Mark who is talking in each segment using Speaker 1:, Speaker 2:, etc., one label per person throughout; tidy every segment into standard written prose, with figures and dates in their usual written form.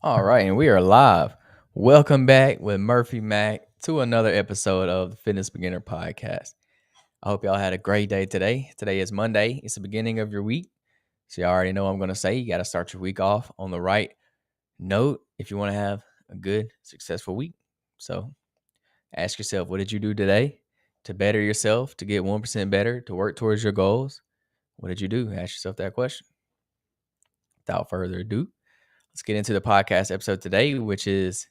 Speaker 1: All right, and we are live. Welcome back with Murphy Mac to another episode of the Fitness Beginner Podcast. I hope y'all had a great day today. Today is Monday. It's the beginning of your week. So you already know what I'm going to say. You got to start your week off on the right note if you want to have a good, successful week. So ask yourself, what did you do today to better yourself, to get 1% better, to work towards your goals? What did you do? Ask yourself that question. Without further ado, let's get into the podcast episode today, which is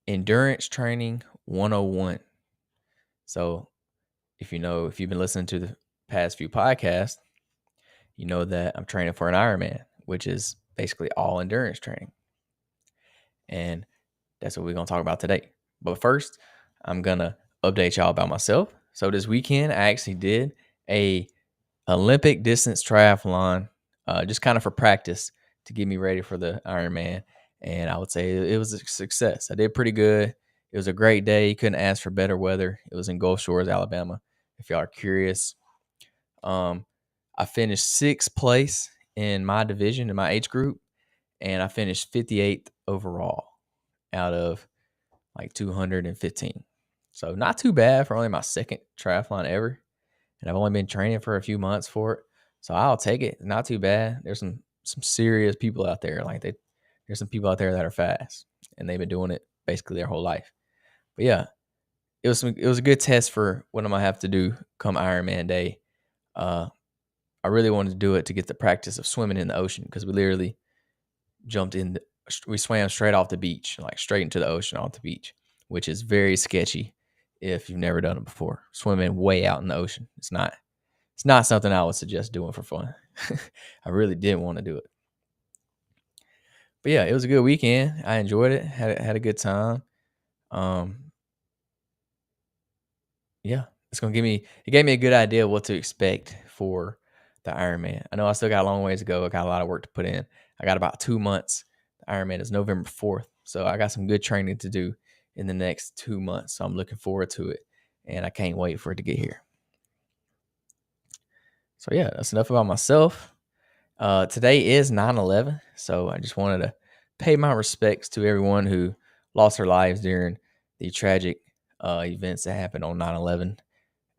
Speaker 1: Endurance Training 101. So, if you've been listening to the past few podcasts, you know that I'm training for an Ironman, which is basically all endurance training. And that's what we're going to talk about today. But first, I'm going to update y'all about myself. So this weekend, I actually did a Olympic distance triathlon, just kind of for practice to get me ready for the Ironman. And I would say it was a success. I did pretty good. It was a great day. Couldn't ask for better weather. It was in Gulf Shores, Alabama. If y'all are curious, um, I finished sixth place in my division, in my age group, and I finished 58th overall out of like 215. So not too bad for only my second triathlon ever. And I've only been training for a few months for it. So I'll take it. Not too bad. There's some serious people out there. There's some people out there that are fast and they've been doing it basically their whole life. But yeah, it was a good test for what I'm gonna have to do come Ironman day. Uh, I really wanted to do it to get the practice of swimming in the ocean because we literally jumped in. We swam straight off the beach, like straight into the ocean off the beach, which is very sketchy if you've never done it before. Swimming way out in the ocean, it's not something I would suggest doing for fun. I really didn't want to do it. But yeah, it was a good weekend. I enjoyed it. Had a good time. Um, yeah, it gave me a good idea of what to expect for the Ironman. I know I still got a long ways to go. I got a lot of work to put in. I got about 2 months. The Ironman is November 4th. So I got some good training to do in the next 2 months. So I'm looking forward to it. And I can't wait for it to get here. So yeah, that's enough about myself. Today is 9/11, so I just wanted to pay my respects to everyone who lost their lives during the tragic events that happened on 9/11,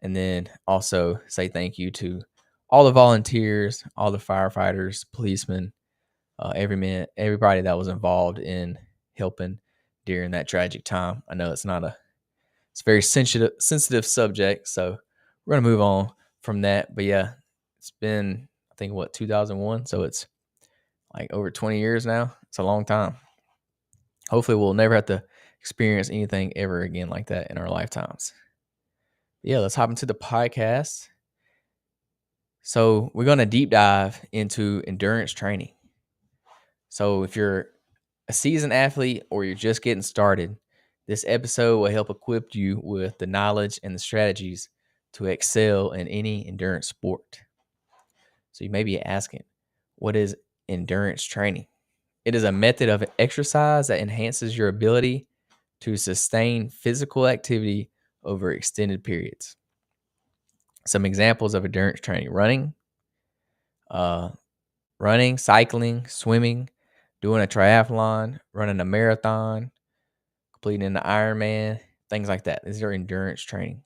Speaker 1: and then also say thank you to all the volunteers, all the firefighters, policemen, everybody that was involved in helping during that tragic time. I know it's a very sensitive subject, so we're gonna move on from that. But yeah, it's been I think 2001, so it's like over 20 years now. It's a long time. Hopefully, we'll never have to experience anything ever again like that in our lifetimes. Yeah, let's hop into the podcast. So, we're going to deep dive into endurance training. So, if you're a seasoned athlete or you're just getting started, this episode will help equip you with the knowledge and the strategies to excel in any endurance sport. So, you may be asking, what is endurance training? It is a method of exercise that enhances your ability to sustain physical activity over extended periods. Some examples of endurance training: uh, running, cycling, swimming, doing a triathlon, running a marathon, completing an Ironman, things like that. These are endurance training.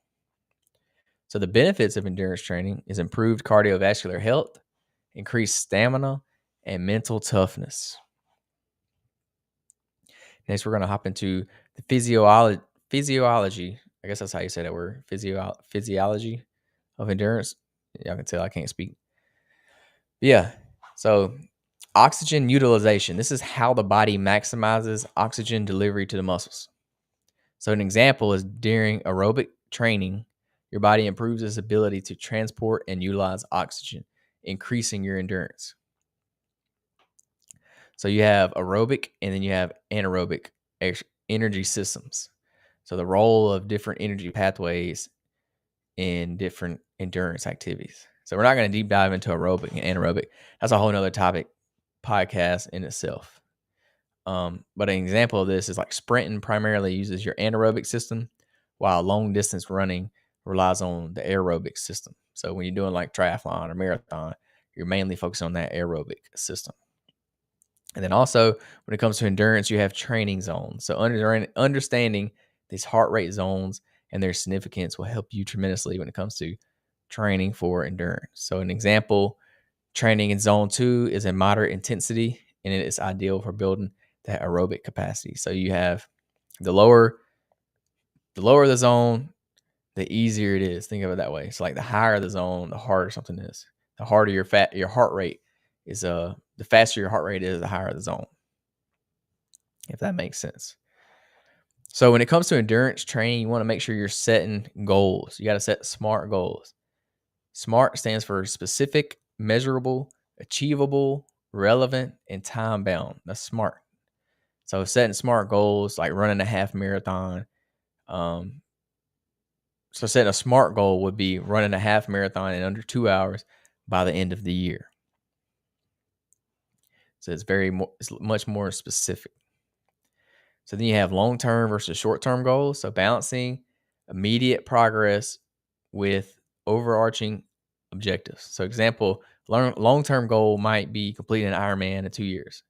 Speaker 1: So the benefits of endurance training is improved cardiovascular health, increased stamina, and mental toughness. Next, we're going to hop into the physiology. I guess that's how you say that word. Physiology of endurance. Y'all can tell I can't speak. Yeah. So, oxygen utilization. This is how the body maximizes oxygen delivery to the muscles. So, an example is during aerobic training, your body improves its ability to transport and utilize oxygen, increasing your endurance. So you have aerobic and then you have anaerobic energy systems. So the role of different energy pathways in different endurance activities. So we're not going to deep dive into aerobic and anaerobic. That's a whole nother topic podcast in itself. But an example of this is like sprinting primarily uses your anaerobic system, while long distance running relies on the aerobic system. So when you're doing like triathlon or marathon, you're mainly focused on that aerobic system. And then also, when it comes to endurance, you have training zones. So understanding these heart rate zones and their significance will help you tremendously when it comes to training for endurance. So an example, training in zone 2 is a moderate intensity, and it is ideal for building that aerobic capacity. So you have the lower the zone, the easier it is. Think of it that way. So like the higher the zone, the harder something is. The harder your heart rate is, the faster your heart rate is, the higher the zone, if that makes sense. So when it comes to endurance training, you want to make sure you're setting goals. You got to set SMART goals. SMART stands for specific, measurable, achievable, relevant, and time bound. That's SMART. So setting SMART goals like running a half marathon. So setting a SMART goal would be running a half marathon in under 2 hours by the end of the year. So it's much more specific. So then you have long-term versus short-term goals. So balancing immediate progress with overarching objectives. So example, long-term goal might be completing an Ironman in 2 years.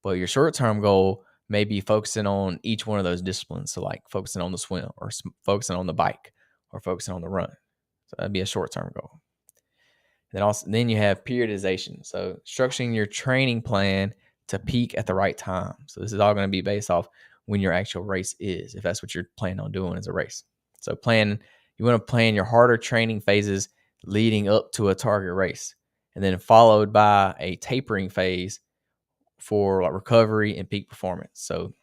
Speaker 1: But your short-term goal may be focusing on each one of those disciplines. So like focusing on the swim, or focusing on the bike, or focusing on the run. So that'd be a short-term goal. Then you have periodization. So structuring your training plan to peak at the right time. So this is all going to be based off when your actual race is, if that's what you're planning on doing as a race. So you want to plan your harder training phases leading up to a target race, and then followed by a tapering phase for like recovery and peak performance. So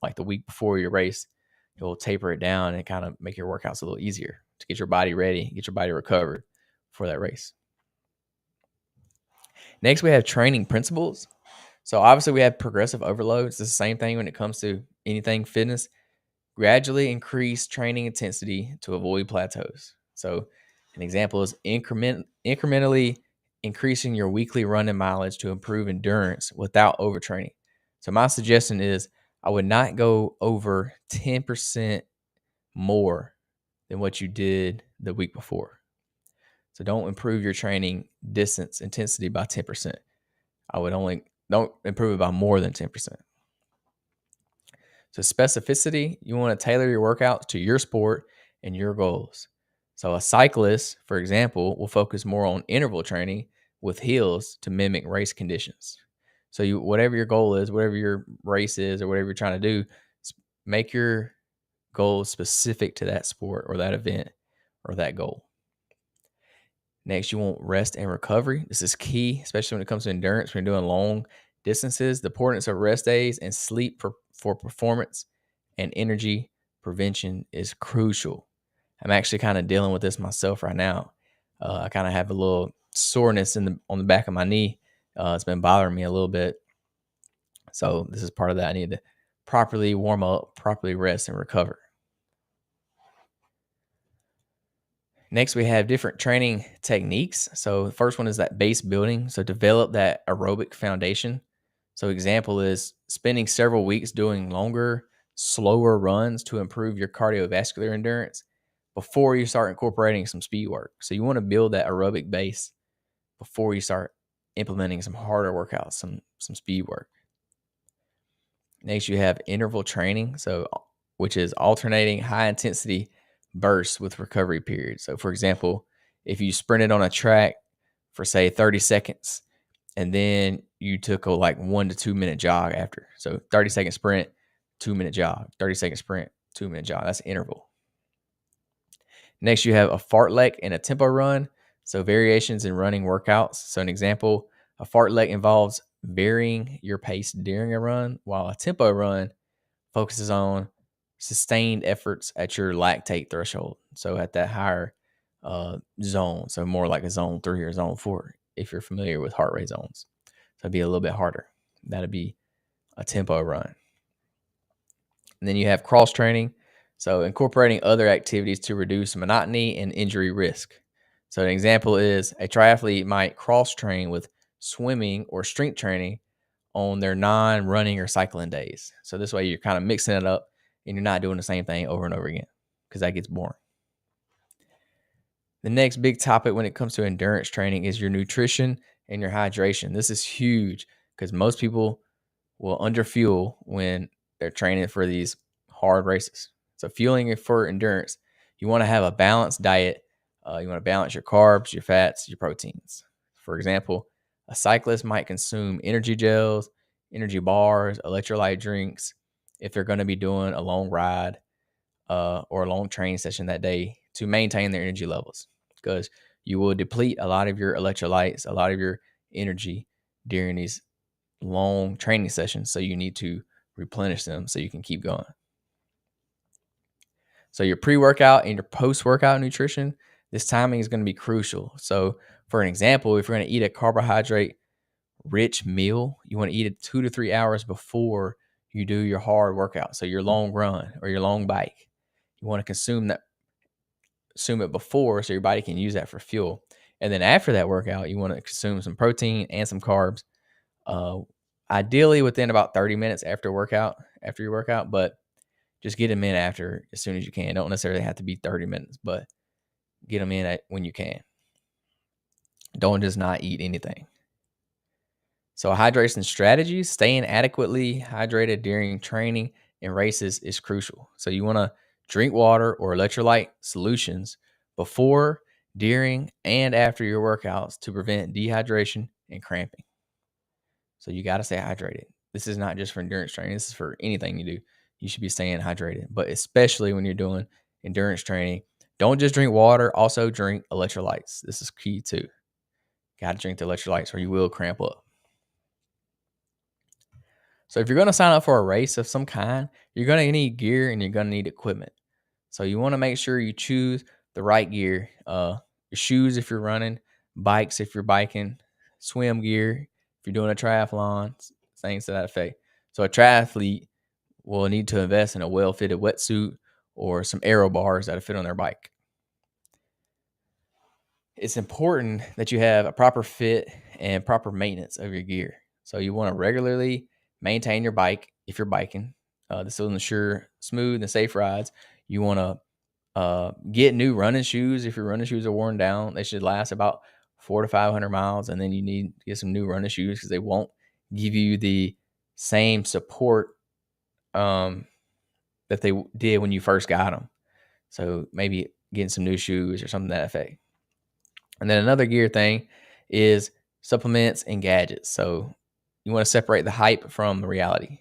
Speaker 1: like the week before your race, you'll taper it down and kind of make your workouts a little easier to get your body ready, get your body recovered for that race. Next, we have training principles. So obviously we have progressive overload. It's the same thing when it comes to anything fitness. Gradually increase training intensity to avoid plateaus. So an example is incrementally increasing your weekly running mileage to improve endurance without overtraining. So my suggestion is I would not go over 10% more than what you did the week before. So don't improve your training distance intensity by 10%. Don't improve it by more than 10%. So specificity, you want to tailor your workouts to your sport and your goals. So a cyclist, for example, will focus more on interval training with hills to mimic race conditions. So whatever your goal is, whatever your race is, or whatever you're trying to do, make your goals specific to that sport or that event or that goal. Next, you want rest and recovery. This is key, especially when it comes to endurance. When you're doing long distances, the importance of rest days and sleep for performance and energy prevention is crucial. I'm actually kind of dealing with this myself right now. I kind of have a little soreness on the back of my knee. It's been bothering me a little bit. So this is part of that. I need to properly warm up, properly rest, and recover. Next, we have different training techniques. So the first one is that base building. So develop that aerobic foundation. So example is spending several weeks doing longer, slower runs to improve your cardiovascular endurance before you start incorporating some speed work. So you want to build that aerobic base before you start implementing some harder workouts, some speed work. Next, you have interval training, which is alternating high intensity bursts with recovery periods. So, for example, if you sprinted on a track for say 30 seconds, and then you took a like 1 to 2 minute jog after. So 30-second sprint, 2-minute jog, 30-second sprint, 2-minute jog. That's interval. Next, you have a fartlek and a tempo run. So variations in running workouts. So an example, a fartlek involves varying your pace during a run, while a tempo run focuses on sustained efforts at your lactate threshold. So at that higher zone. So more like a zone 3 or zone 4, if you're familiar with heart rate zones. So it'd be a little bit harder. That'd be a tempo run. And then you have cross training. So incorporating other activities to reduce monotony and injury risk. So an example is a triathlete might cross train with swimming or strength training on their non-running or cycling days. So this way you're kind of mixing it up and you're not doing the same thing over and over again, because that gets boring. The next big topic when it comes to endurance training is your nutrition and your hydration. This is huge because most people will under fuel when they're training for these hard races. So fueling for endurance, you want to have a balanced diet. You want to balance your carbs, your fats, your proteins. For example, a cyclist might consume energy gels, energy bars, electrolyte drinks if they're going to be doing a long ride or a long training session that day to maintain their energy levels, because you will deplete a lot of your electrolytes, a lot of your energy during these long training sessions. So you need to replenish them so you can keep going. So your pre-workout and your post-workout nutrition, this timing is going to be crucial. So for an example, if you're going to eat a carbohydrate rich meal, you want to eat it 2 to 3 hours before you do your hard workout. So your long run or your long bike, you want to consume it before so your body can use that for fuel. And then after that workout, you want to consume some protein and some carbs. Uh, Ideally within about 30 minutes after your workout, but just get them in after as soon as you can. Don't necessarily have to be 30 minutes, but get them in when you can. Don't just not eat anything. So hydration strategies, staying adequately hydrated during training and races is crucial. So you want to drink water or electrolyte solutions before, during, and after your workouts to prevent dehydration and cramping. So you got to stay hydrated. This is not just for endurance training. This is for anything you do. You should be staying hydrated, but especially when you're doing endurance training, don't just drink water. Also drink electrolytes. This is key too. Got to drink the electrolytes or you will cramp up. So if you're going to sign up for a race of some kind, you're going to need gear and you're going to need equipment. So you want to make sure you choose the right gear. Your shoes if you're running, bikes if you're biking, swim gear if you're doing a triathlon, things to that effect. So a triathlete will need to invest in a well-fitted wetsuit or some aero bars that fit on their bike. It's important that you have a proper fit and proper maintenance of your gear. So you want to regularly maintain your bike if you're biking. This will ensure smooth and safe rides. You want to get new running shoes if your running shoes are worn down. They should last about 400 to 500 miles, and then you need to get some new running shoes because they won't give you the same support that they did when you first got them. So maybe getting some new shoes or something to that effect. And then another gear thing is supplements and gadgets. So you want to separate the hype from the reality.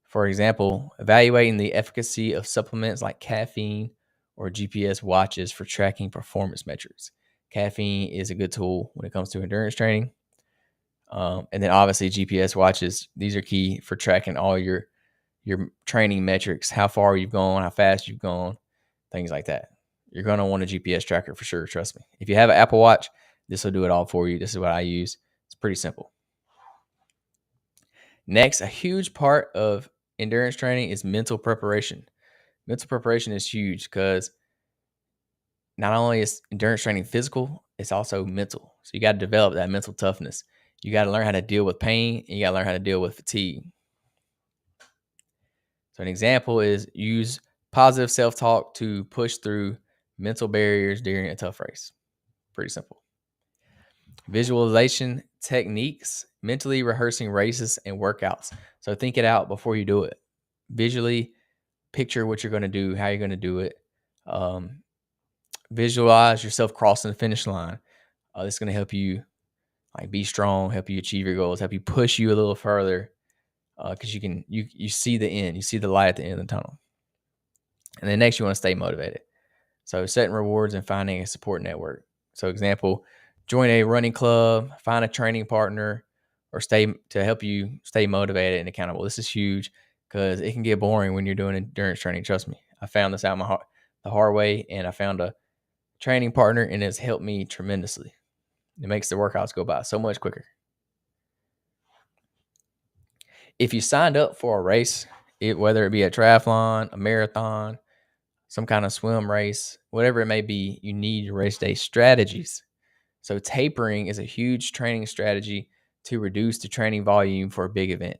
Speaker 1: For example, evaluating the efficacy of supplements like caffeine or GPS watches for tracking performance metrics. Caffeine is a good tool when it comes to endurance training. And then obviously GPS watches, these are key for tracking all your training metrics, how far you've gone, how fast you've gone, things like that. You're going to want a GPS tracker for sure. Trust me. If you have an Apple Watch, this will do it all for you. This is what I use. It's pretty simple. Next, a huge part of endurance training is mental preparation. Mental preparation is huge because not only is endurance training physical, it's also mental. So you got to develop that mental toughness. You got to learn how to deal with pain and you got to learn how to deal with fatigue. So an example is use positive self-talk to push through mental barriers during a tough race. Pretty simple. Visualization techniques, mentally rehearsing races and workouts. So think it out before you do it. Visually picture what you're going to do, how you're going to do it. Visualize yourself crossing the finish line. This is going to help you be strong, help you achieve your goals, help you push you a little further because you see the end, you see the light at the end of the tunnel. And then next, you want to stay motivated. So setting rewards and finding a support network. So example, join a running club, find a training partner, or stay to help you stay motivated and accountable. This is huge because it can get boring when you're doing endurance training. Trust me, I found this out the hard way, and I found a training partner, and it's helped me tremendously. It makes the workouts go by so much quicker. If you signed up for a race, whether it be a triathlon, a marathon, some kind of swim race, whatever it may be, you need race day strategies. So tapering is a huge training strategy to reduce the training volume for a big event.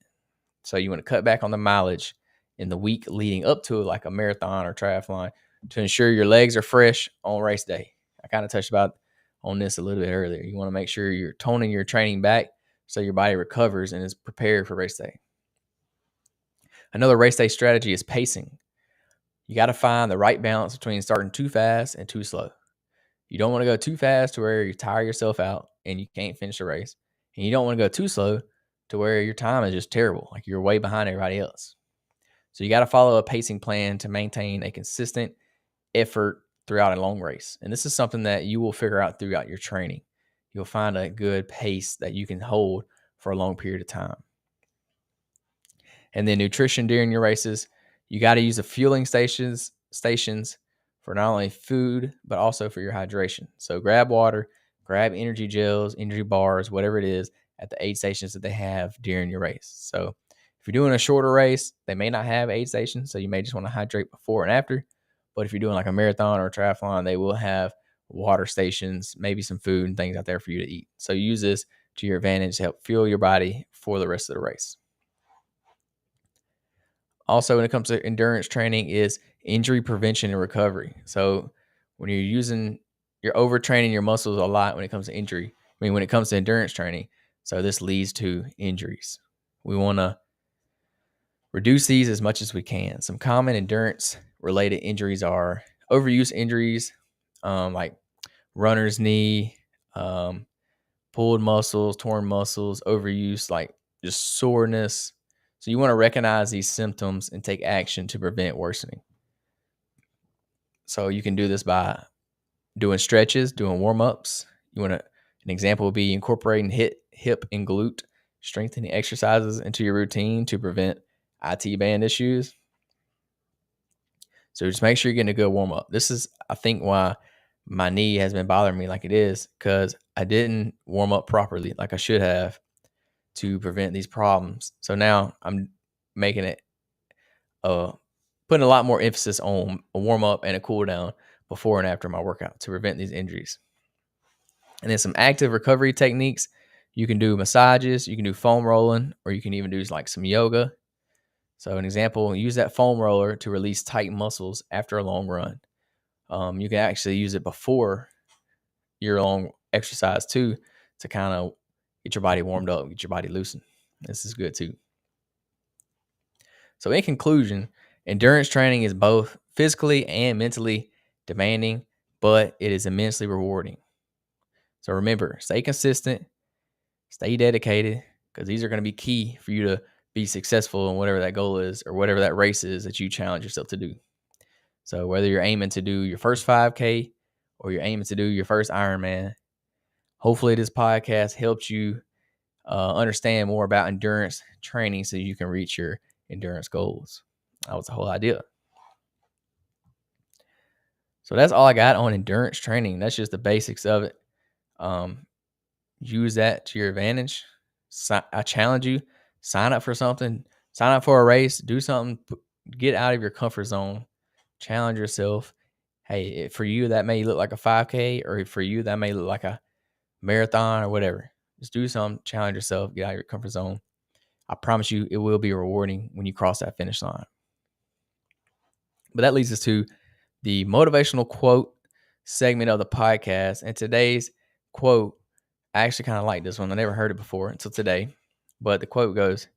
Speaker 1: So you want to cut back on the mileage in the week leading up to it, like a marathon or triathlon, to ensure your legs are fresh on race day. I kind of touched on this a little bit earlier. You want to make sure you're toning your training back so your body recovers and is prepared for race day. Another race day strategy is pacing. You got to find the right balance between starting too fast and too slow. You don't want to go too fast to where you tire yourself out and you can't finish the race. And you don't want to go too slow to where your time is just terrible, like you're way behind everybody else. So you got to follow a pacing plan to maintain a consistent effort throughout a long race. And this is something that you will figure out throughout your training. You'll find a good pace that you can hold for a long period of time. And then nutrition during your races, you got to use the fueling stations for not only food but also for your hydration. So grab water, grab energy gels, energy bars, whatever it is at the aid stations that they have during your race. So if you're doing a shorter race, they may not have aid stations, so you may just want to hydrate before and after. But if you're doing like a marathon or a triathlon, they will have water stations, maybe some food and things out there for you to eat. So use this to your advantage to help fuel your body for the rest of the race. Also, when it comes to endurance training, is injury prevention and recovery. So when you're overtraining your muscles a lot when it comes to injury. When it comes to endurance training, so this leads to injuries. We want to reduce these as much as we can. Some common endurance related injuries are overuse injuries, like runner's knee, pulled muscles, torn muscles, overuse, like just soreness. So you want to recognize these symptoms and take action to prevent worsening. So you can do this by doing stretches, doing warm-ups. An example would be incorporating hip and glute strengthening exercises into your routine to prevent IT band issues. So just make sure you're getting a good warm-up. This is, I think, why my knee has been bothering me like it is, because I didn't warm up properly like I should have to prevent these problems. So now I'm making it putting a lot more emphasis on a warm up and a cool down before and after my workout to prevent these injuries. And then some active recovery techniques. You can do massages, you can do foam rolling, or you can even do like some yoga. So an example, use that foam roller to release tight muscles after a long run. You can actually use it before your long exercise too, to kind of get your body warmed up, get your body loosened. This is good too. So in conclusion, endurance training is both physically and mentally demanding, but it is immensely rewarding. So remember, stay consistent, stay dedicated, because these are going to be key for you to be successful in whatever that goal is or whatever that race is that you challenge yourself to do. So whether you're aiming to do your first 5K or you're aiming to do your first Ironman, hopefully this podcast helped you understand more about endurance training so you can reach your endurance goals. That was the whole idea. So that's all I got on endurance training. That's just the basics of it. Use that to your advantage. I challenge you, sign up for something, sign up for a race, do something, get out of your comfort zone, challenge yourself. Hey, for you, that may look like a 5K, or for you, that may look like a marathon or whatever. Just do something, challenge yourself, get out of your comfort zone. I promise you it will be rewarding when you cross that finish line. But that leads us to the motivational quote segment of the podcast. And today's quote, I actually kind of like this one. I never heard it before until today. But the quote goes,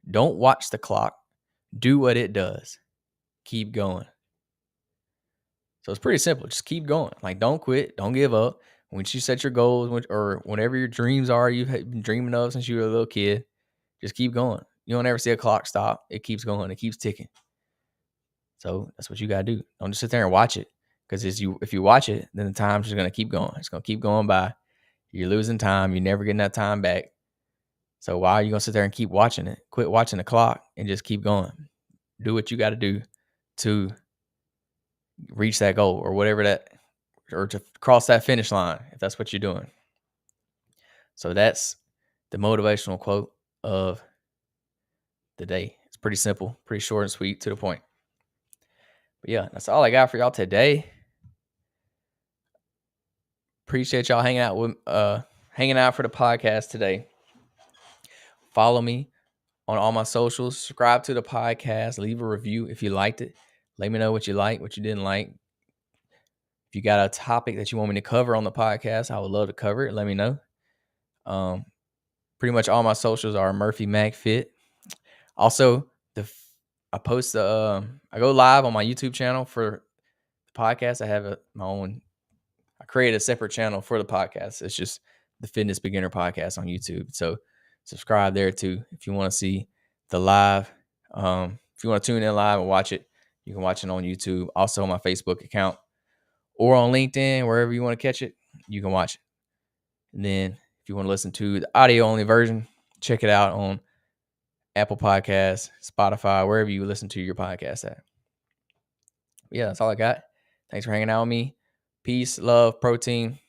Speaker 1: "Don't watch the clock. Do what it does. Keep going." So it's pretty simple. Just keep going. Like, don't quit. Don't give up. When you set your goals or whatever your dreams are you've been dreaming of since you were a little kid, just keep going. You don't ever see a clock stop. It keeps going. It keeps ticking. So that's what you got to do. Don't just sit there and watch it, because if you watch it, then the time's just going to keep going. It's going to keep going by. You're losing time. You're never getting that time back. So why are you going to sit there and keep watching it? Quit watching the clock and just keep going. Do what you got to do to reach that goal or whatever or to cross that finish line, if that's what you're doing. So that's the motivational quote of the day. It's pretty simple, pretty short and sweet, to the point. But yeah, that's all I got for y'all today. Appreciate y'all hanging out for the podcast today. Follow me on all my socials. Subscribe to the podcast. Leave a review if you liked it. Let me know what you like, what you didn't like. If you got a topic that you want me to cover on the podcast, I would love to cover it. Let me know. Pretty much all my socials are Murphy Mac Fit. Also, I post I go live on my YouTube channel for the podcast. I have my own. I created a separate channel for the podcast. It's just the Fitness Beginner Podcast on YouTube. So subscribe there too if you want to see the live. If you want to tune in live and watch it, you can watch it on YouTube. Also on my Facebook account or on LinkedIn, wherever you want to catch it, you can watch it. And then if you want to listen to the audio only version, check it out on Apple Podcasts, Spotify, wherever you listen to your podcast at. Yeah, that's all I got. Thanks for hanging out with me. Peace, love, protein.